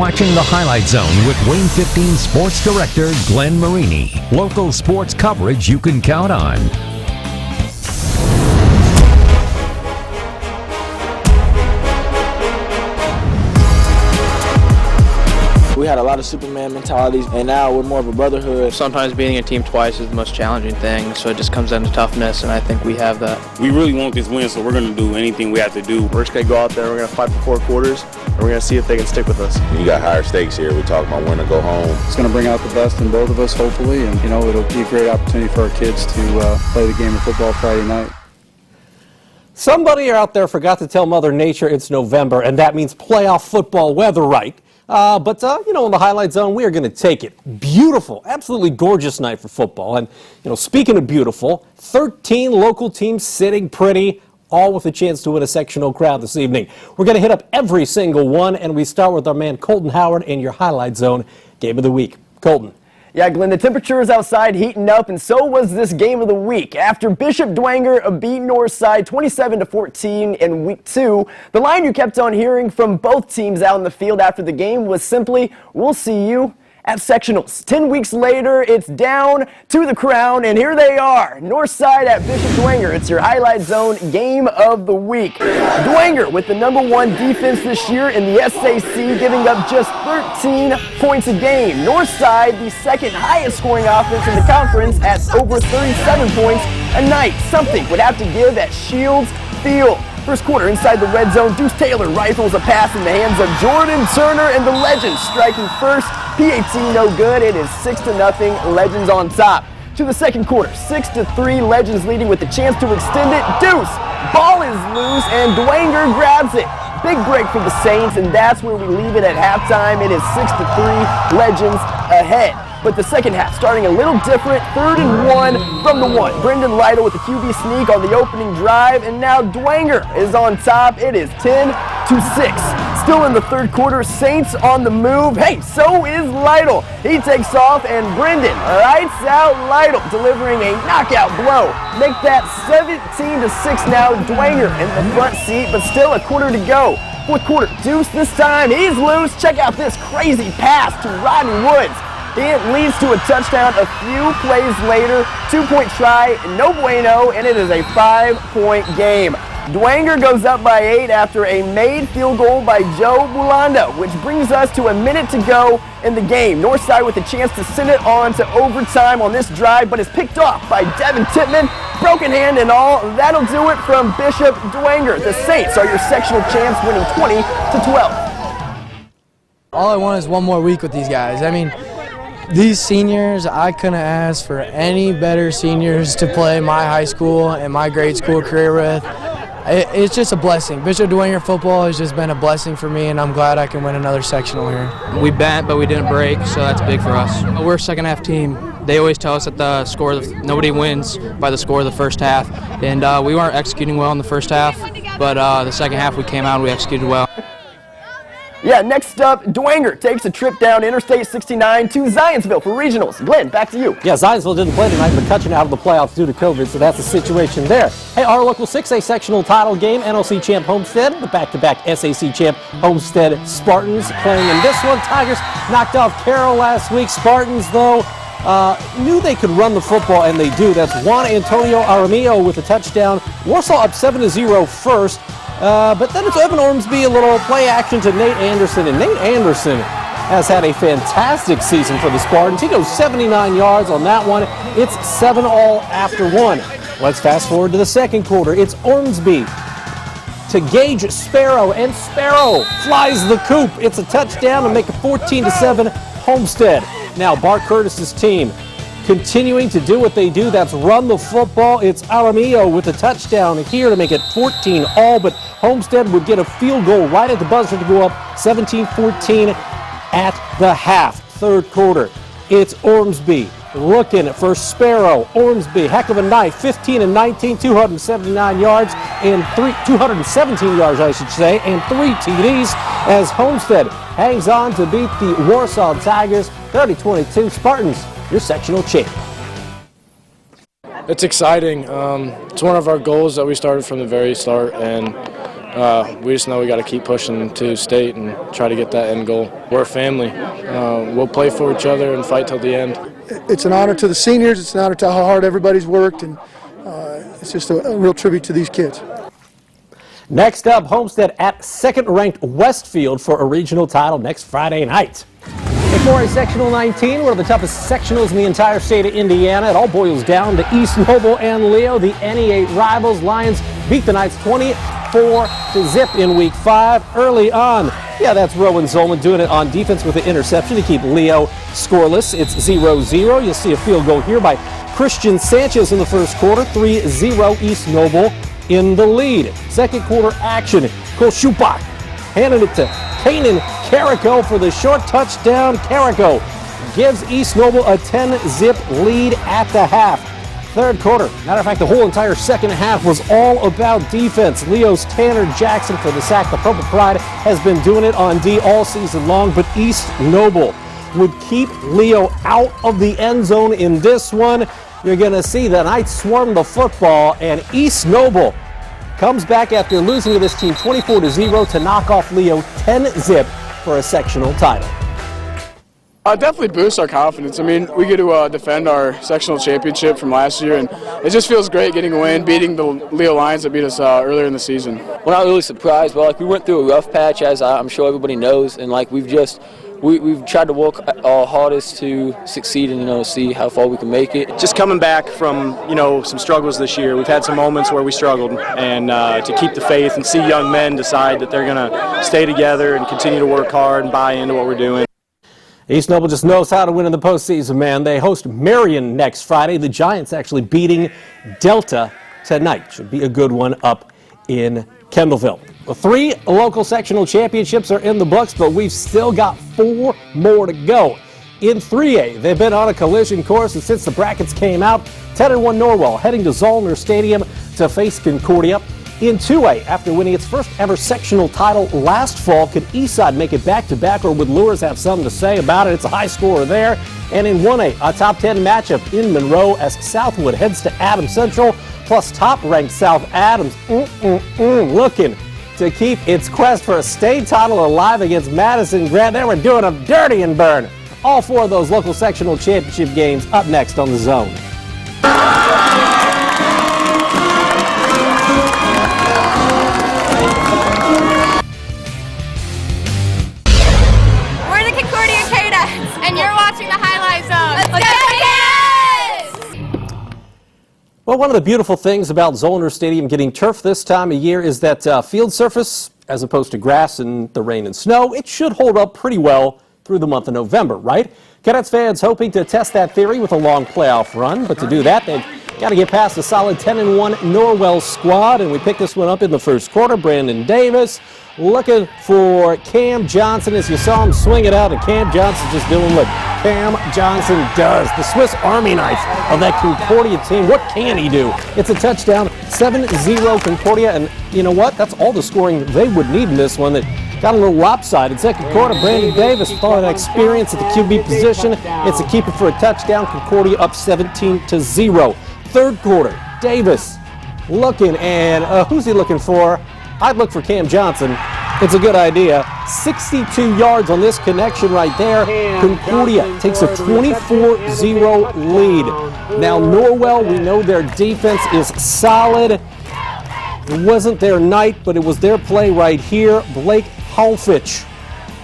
watching the Highlight Zone with Wayne 15 Sports Director Glenn Marini. Local sports coverage you can count on. We had a lot of Superman mentalities, and now we're more of a brotherhood. Sometimes beating a team twice is the most challenging thing, so it just comes down to toughness, and I think we have that. We really want this win, so we're going to do anything we have to do. We're just going to go out there, we're going to fight for 4 quarters, and we're going to see if they can stick with us. You got higher stakes here. We're talking about win or go home. It's going to bring out the best in both of us, hopefully, and, it'll be a great opportunity for our kids to play the game of football Friday night. Somebody out there forgot to tell Mother Nature it's November, and that means playoff football weather, right? But in the Highlight Zone, we are going to take it. Beautiful, absolutely gorgeous night for football. And, speaking of beautiful, 13 local teams sitting pretty, all with a chance to win a sectional crowd this evening. We're going to hit up every single one, and we start with our man Colton Howard in your Highlight Zone Game of the Week. Colton. Yeah, Glenn, the temperature is outside heating up, and so was this game of the week. After Bishop Dwenger beat Northside 27-14 in week 2, the line you kept on hearing from both teams out in the field after the game was simply, "We'll see you at sectionals." 10 weeks later, it's down to the crown, and here they are. Northside at Bishop Dwenger. It's your Highlight Zone Game of the Week. Dwenger with the #1 defense this year in the SAC, giving up just 13 points a game. Northside, the second highest scoring offense in the conference at over 37 points a night. Something would have to give at Shields Field. First quarter inside the red zone, Deuce Taylor rifles a pass in the hands of Jordan Turner, and the Legends striking first. PAT no good. It is 6-0. Legends on top. To the second quarter, 6-3. Legends leading with the chance to extend it. Deuce, ball is loose, and Dwenger grabs it. Big break for the Saints, and that's where we leave it at halftime. It is 6-3. Legends ahead. But the second half starting a little different. 3rd and 1 from the 1. Brendan Lytle with the QB sneak on the opening drive, and now Dwenger is on top. It is 10-6. Still in the third quarter, Saints on the move. Hey, so is Lytle. He takes off, and Brendan lights out Lytle, delivering a knockout blow. Make that 17-6 now. Dwenger in the front seat, but still a quarter to go. Fourth quarter, Deuce this time. He's loose. Check out this crazy pass to Rodney Woods. It leads to a touchdown a few plays later. 2-point try, no bueno, and it is a 5-point game. Dwenger goes up by 8 after a made field goal by Joe Bulanda, which brings us to a minute to go in the game. Northside with a chance to send it on to overtime on this drive, but is picked off by Devin Tippman. Broken hand and all. That'll do it from Bishop Dwenger. The Saints are your sectional champs, winning 20-12. All I want is one more week with these guys. I mean, these seniors, I couldn't ask for any better seniors to play my high school and my grade school career with. It's just a blessing. Bishop Dwenger football has just been a blessing for me, and I'm glad I can win another sectional here. We bent, but we didn't break, so that's big for us. We're a second half team. They always tell us that the score, nobody wins by the score of the first half, and we weren't executing well in the first half, but the second half we came out and we executed well. Yeah, next up, Dwenger takes a trip down Interstate 69 to Zionsville for regionals. Glenn, back to you. Yeah, Zionsville didn't play tonight. McCutcheon out of the playoffs due to COVID, so that's the situation there. Hey, our local 6A sectional title game, NLC champ Homestead, the back-to-back SAC champ Homestead Spartans playing in this one. Tigers knocked off Carroll last week. Spartans, though, knew they could run the football, and they do. That's Juan Antonio Aramillo with a touchdown. Warsaw up 7-0 first. But then it's Evan Ormsby, a little play action to Nate Anderson, and Nate Anderson has had a fantastic season for the Spartans. He goes 79 yards on that one. It's 7-all after one. Let's fast forward to the second quarter. It's Ormsby to Gage Sparrow, and Sparrow flies the coop. It's a touchdown to make it 14-7 Homestead. Now Bart Curtis's team continuing to do what they do. That's run the football. It's Aramillo with a touchdown here to make it 14-all, but Homestead would get a field goal right at the buzzer to go up 17-14 at the half. Third quarter, it's Ormsby looking for Sparrow. Ormsby, heck of a night, 15-19, 279 yards and 217 yards, I should say, and 3 TDs as Homestead hangs on to beat the Warsaw Tigers 30-22. Spartans, your sectional champ. It's exciting. It's one of our goals that we started from the very start, and We just know we got to keep pushing to state and try to get that end goal. We're a family. We'll play for each other and fight till the end. It's an honor to the seniors. It's an honor to how hard everybody's worked, and it's just a real tribute to these kids. Next up, Homestead at second-ranked Westfield for a regional title next Friday night. In 4A Sectional 19, one of the toughest sectionals in the entire state of Indiana. It all boils down to East Noble and Leo, the NE8 rivals. Lions beat the Knights 24-0 in Week 5 early on. Yeah, that's Rowan Zolman doing it on defense with the interception to keep Leo scoreless. It's 0-0. You'll see a field goal here by Christian Sanchez in the first quarter. 3-0 East Noble in the lead. Second quarter action. Kolshubak handing it to Kanan Carrico for the short touchdown. Carrico gives East Noble a 10-0 lead at the half. Third quarter, matter of fact, the whole entire second half was all about defense. Leo's Tanner Jackson for the sack. The Purple Pride has been doing it on D all season long, but East Noble would keep Leo out of the end zone in this one. You're going to see the Knights swarm the football, and East Noble comes back after losing to this team 24-0 to knock off Leo 10-0 for a sectional title. Definitely boosts our confidence. I mean, we get to defend our sectional championship from last year, and it just feels great getting a win, beating the Leo Lions that beat us earlier in the season. We're not really surprised, but we went through a rough patch, as I'm sure everybody knows, and we've tried to work our hardest to succeed and see how far we can make it. Just coming back from some struggles this year, we've had some moments where we struggled, and to keep the faith and see young men decide that they're going to stay together and continue to work hard and buy into what we're doing. East Noble just knows how to win in the postseason, man. They host Marion next Friday. The Giants actually beating Delta tonight. Should be a good one up in Kendallville. Well, 3 local sectional championships are in the books, but we've still got 4 more to go. In 3A, they've been on a collision course, and since the brackets came out, 10-1 Norwell heading to Zollner Stadium to face Concordia. In 2A, after winning its first ever sectional title last fall, could Eastside make it back-to-back, or would Lures have something to say about it? It's a high scorer there. And in 1A, a top 10 matchup in Monroe as Southwood heads to Adams Central, plus top-ranked South Adams looking to keep its quest for a state title alive against Madison Grant. They were doing them dirty and burn. All 4 of those local sectional championship games up next on The Zone. And you're watching the Highlight Zone. Let's Well, one of the beautiful things about Zollner Stadium getting turf this time of year is that field surface, as opposed to grass in the rain and snow, it should hold up pretty well through the month of November, right? Cadets fans hoping to test that theory with a long playoff run, but to do that, they've got to get past a solid 10-1 Norwell squad, and we picked this one up in the first quarter. Brandon Davis looking for Cam Johnson as you saw him swing it out, and Cam Johnson just doing what Cam Johnson does. The Swiss Army knife of that Concordia team. What can he do? It's a touchdown, 7-0 Concordia, and you know what? That's all the scoring they would need in this one. That got a little lopsided. Second quarter, Brandon Davis with all that experience at the QB position. It's a keeper for a touchdown. Concordia up 17-0. Third quarter, Davis looking, and who's he looking for? I'd look for Cam Johnson. It's a good idea. 62 yards on this connection right there. Concordia takes a 24-0 lead. Now Norwell, we know their defense is solid. It wasn't their night, but it was their play right here. Blake Halfich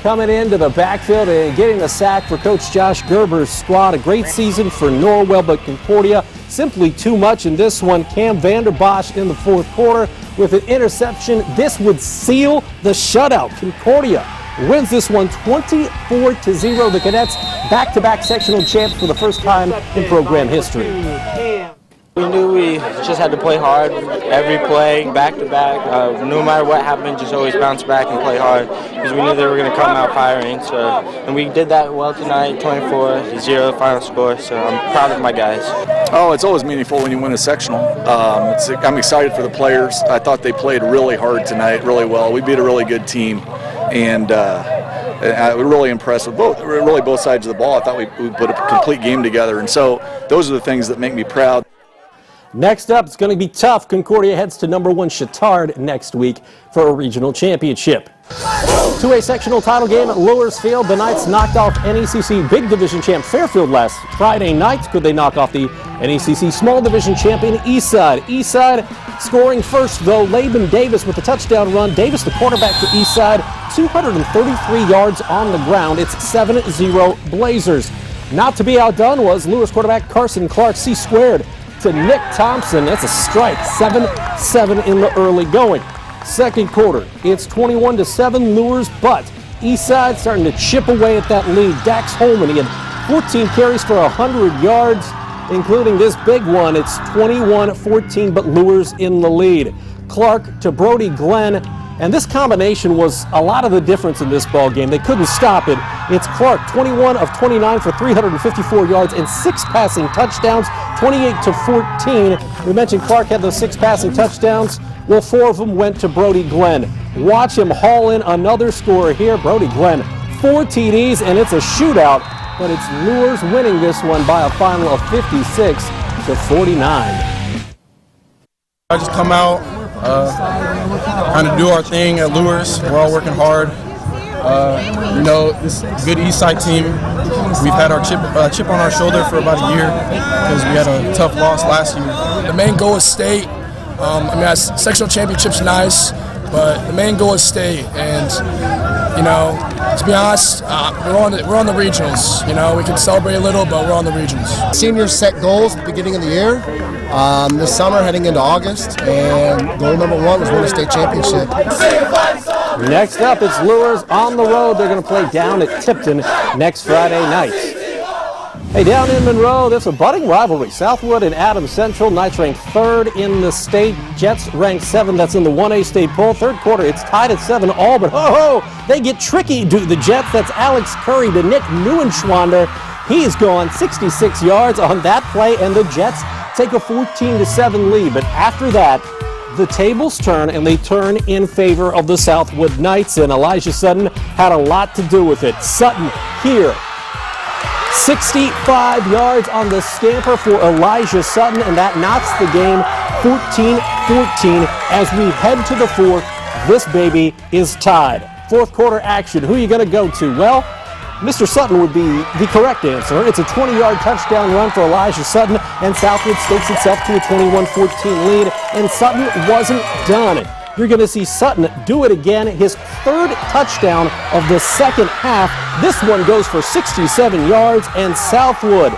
coming into the backfield and getting a sack for Coach Josh Gerber's squad. A great season for Norwell, but Concordia simply too much in this one. Cam Vanderbosch in the fourth quarter with an interception. This would seal the shutout. Concordia wins this one 24-0. The Cadets back-to-back sectional champs for the first time in program history. We knew we just had to play hard every play, back-to-back. No matter what happened, just always bounce back and play hard because we knew they were going to come out firing. And we did that well tonight, 24-0 final score, so I'm proud of my guys. Oh, it's always meaningful when you win a sectional. I'm excited for the players. I thought they played really hard tonight, really well. We beat a really good team, and I was really impressed with both sides of the ball. I thought we put a complete game together, and so those are the things that make me proud. Next up, it's going to be tough. Concordia heads to #1 Chittard next week for a regional championship. 2A sectional title game at Lewis Field. The Knights knocked off NECC Big Division champ Fairfield last Friday night. Could they knock off the NECC Small Division champion Eastside? Eastside scoring first, though. Laban Davis with the touchdown run. Davis, the quarterback for Eastside, 233 yards on the ground. It's 7-0 Blazers. Not to be outdone was Lewis quarterback Carson Clark, C-squared to Nick Thompson. That's a strike, 7-7 in the early going. Second quarter, it's 21-7 Lures, but Eastside starting to chip away at that lead. Dax Holman, he had 14 carries for 100 yards, including this big one. It's 21-14, but Lures in the lead. Clark to Brody Glenn, and this combination was a lot of the difference in this ball game. They couldn't stop it. It's Clark, 21 of 29 for 354 yards and 6 passing touchdowns, 28-14. We mentioned Clark had those 6 passing touchdowns. Well, 4 of them went to Brody Glenn. Watch him haul in another score here. Brody Glenn, 4 TDs, and it's a shootout, but it's Lures winning this one by a final of 56-49. I just come out, kind of do our thing at Lures. We're all working hard. You know, this good Eastside team. We've had our chip on our shoulder for about a year because we had a tough loss last year. The main goal is state. I mean, sectional championship's nice, but the main goal is state. And you know, to be honest, we're on the regionals. You know, we can celebrate a little, but we're on the regionals. Seniors set goals at the beginning of the year. This summer, heading into August, and goal #1 was win a state championship. Next up, it's Lures on the road. They're going to play down at Tipton next Friday night. Hey, down in Monroe, there's a budding rivalry. Southwood and Adams Central. Knights ranked 3rd in the state. Jets ranked 7th. That's in the 1A state poll. Third quarter, it's tied at 7 all, but they get tricky, do the Jets. That's Alex Curry to Nick Neuenschwander. He's gone 66 yards on that play, and the Jets take a 14-7 lead. But after that, the tables turn, and they turn in favor of the Southwood Knights, and Elijah Sutton had a lot to do with it. Sutton here, 65 yards on the scamper for Elijah Sutton, and that knocks the game 14-14 as we head to the fourth. This baby is tied. Fourth quarter action. Who are you going to go to? Well, Mr. Sutton would be the correct answer. It's a 20-yard touchdown run for Elijah Sutton, and Southwood stakes itself to a 21-14 lead, and Sutton wasn't done. You're going to see Sutton do it again, his 3rd touchdown of the second half. This one goes for 67 yards, and Southwood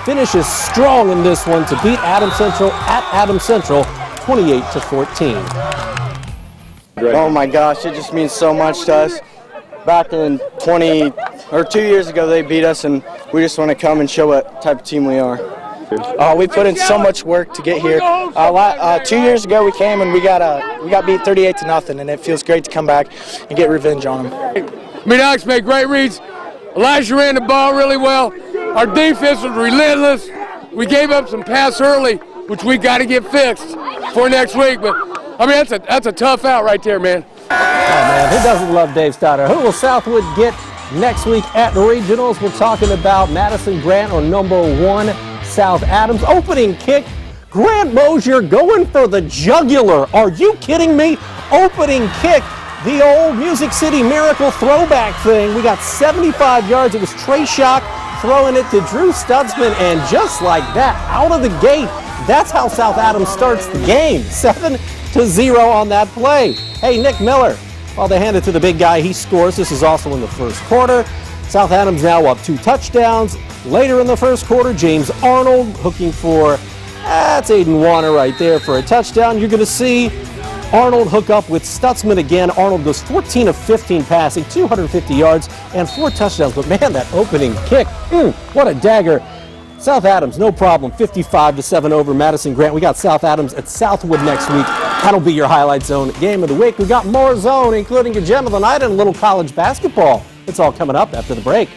finishes strong in this one to beat Adams Central at Adams Central 28-14. Oh my gosh, it just means so much to us. Back in 2 years ago, they beat us, and we just want to come and show what type of team we are. We put in so much work to get here. 2 years ago, we came and we got beat 38-0, and it feels great to come back and get revenge on them. I mean, Alex made great reads. Elijah ran the ball really well. Our defense was relentless. We gave up some pass early, which we got to get fixed for next week. But I mean, that's a tough out right there, man. Oh man, who doesn't love Dave Stoddard? Who will Southwood get next week at regionals? We're talking about Madison Grant or #1 South Adams. Opening kick, Grant Mosier going for the jugular. Are you kidding me? Opening kick, the old Music City Miracle throwback thing. We got 75 yards. It was Trey Shock throwing it to Drew Stutzman, and just like that, out of the gate, that's how South Adams starts the game. 7-0 on that play. Hey, Nick Miller, while they hand it to the big guy, he scores. This is also in the first quarter. South Adams now up 2 touchdowns. Later in the first quarter, James Arnold hooking for, that's Aiden Warner right there for a touchdown. You're going to see Arnold hook up with Stutzman again. Arnold goes 14 of 15 passing, 250 yards, and 4 touchdowns. But man, that opening kick, what a dagger. South Adams, no problem, 55-7 over Madison Grant. We got South Adams at Southwood next week. That'll be your Highlight Zone game of the week. We got more zone, including your gem of the night and a little college basketball. It's all coming up after the break.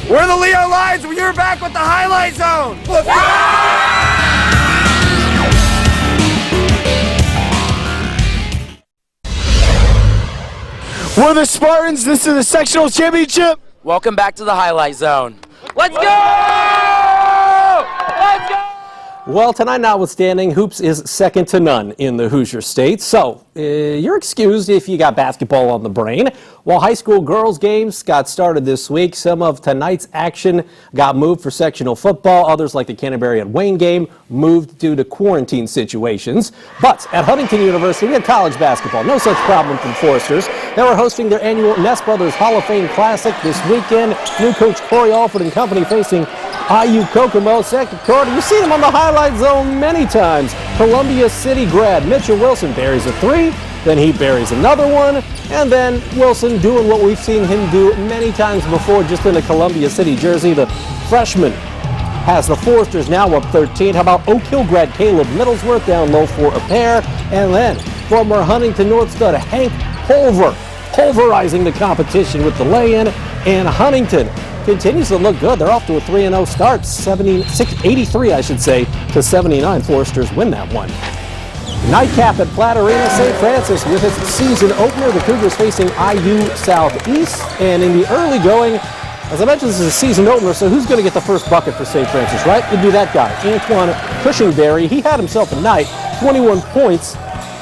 We're the Leo Lions, and you're back with the Highlight Zone. Let's go! We're the Spartans. This is the sectional championship. Welcome back to the Highlight Zone. Let's go! Let's go! Well, tonight notwithstanding, hoops is second to none in the Hoosier State, so you're excused if you got basketball on the brain. While high school girls games got started this week, some of tonight's action got moved for sectional football. Others, like the Canterbury and Wayne game, moved due to quarantine situations. But at Huntington University, we had college basketball. No such problem from Foresters. They were hosting their annual Ness Brothers Hall of Fame Classic this weekend. New coach Corey Alford and company facing IU Kokomo. Second quarter, you've seen him on the highlight zone many times. Columbia City grad Mitchell Wilson buries a three, then he buries another one, and then Wilson doing what we've seen him do many times before, just in a Columbia City jersey. The freshman has the Foresters now up 13. How about Oak Hill grad Caleb Middlesworth down low for a pair, and then former Huntington North stud Hank Pulver pulverizing the competition with the lay-in, and Huntington continues to look good. They're off to a 3-0 start, 83 I should say, to 79. Foresters win that one. Nightcap at Platt Arena, St. Francis with its season opener. The Cougars facing IU Southeast, and in the early going, as I mentioned, this is a season opener, so who's going to get the first bucket for St. Francis, right? It'd be that guy, Antoine Cushingberry. He had himself a night, 21 points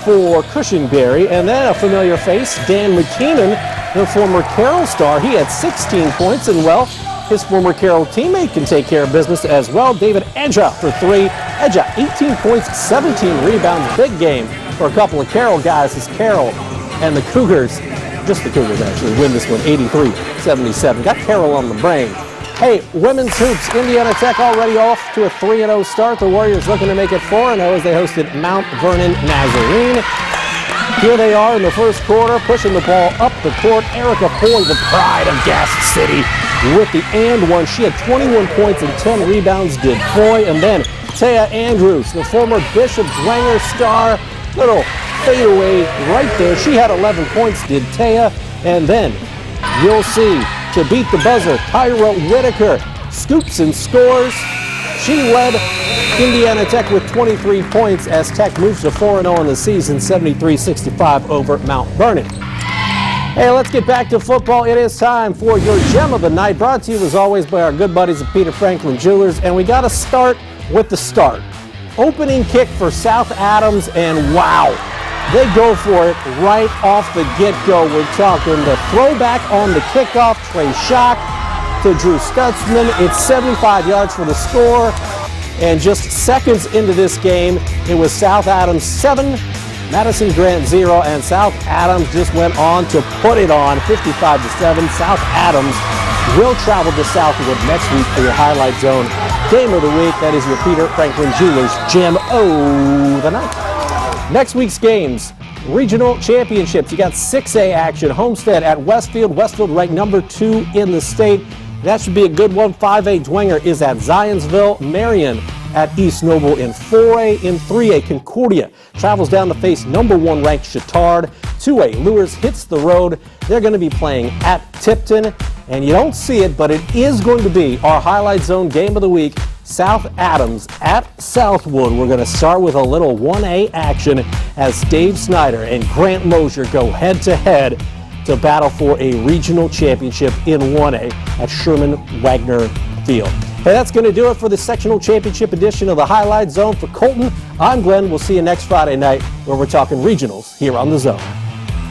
for Cushingberry, and then a familiar face, Dan McKeenan, the former Carroll star. He had 16 points, and well, his former Carroll teammate can take care of business as well. David Edja for three. Edja, 18 points, 17 rebounds. Big game for a couple of Carroll guys as Carroll and the Cougars, just the Cougars actually, win this one 83-77. Got Carroll on the brain. Hey, women's hoops, Indiana Tech already off to a 3-0 start. The Warriors looking to make it 4-0 as they hosted Mount Vernon Nazarene. Here they are in the first quarter, pushing the ball up the court. Erica Foy, the pride of Gas City, with the and one. She had 21 points and 10 rebounds, did Foy. And then Taya Andrews, the former Bishop Dwenger star, little fadeaway right there. She had 11 points, did Taya. And then you'll see, to beat the buzzer, Tyra Whitaker scoops and scores. She led Indiana Tech with 23 points as Tech moves to 4-0 in the season, 73-65 over Mount Vernon. Hey, let's get back to football. It is time for your gem of the night, brought to you as always by our good buddies at Peter Franklin Jewelers. And we got to start with the start. Opening kick for South Adams, and wow, they go for it right off the get-go. We're talking the throwback on the kickoff, Trey Schock to Drew Stutzman. It's 75 yards for the score. And just seconds into this game, it was South Adams 7, Madison Grant 0, and South Adams just went on to put it on 55-7. South Adams will travel to Southwood next week for your Highlight Zone Game of the Week. That is your Peter Franklin Jewelers Gem of the Night. Next week's games, regional championships. You got 6A action. Homestead at Westfield. Westfield ranked number 2 in the state. That should be a good one. 5A Dwenger is at Zionsville. Marion at East Noble in 4A. In 3A, Concordia travels down to face number 1 ranked Chittard. 2A, Lewis hits the road. They're going to be playing at Tipton. And you don't see it, but it is going to be our Highlight Zone Game of the Week. South Adams at Southwood. We're going to start with a little 1A action as Dave Snyder and Grant Mosier go head-to-head to battle for a regional championship in 1A at Sherman Wagner Field. Hey, that's going to do it for the sectional championship edition of the Highlight Zone. For Colton, I'm Glenn. We'll see you next Friday night where we're talking regionals here on The Zone.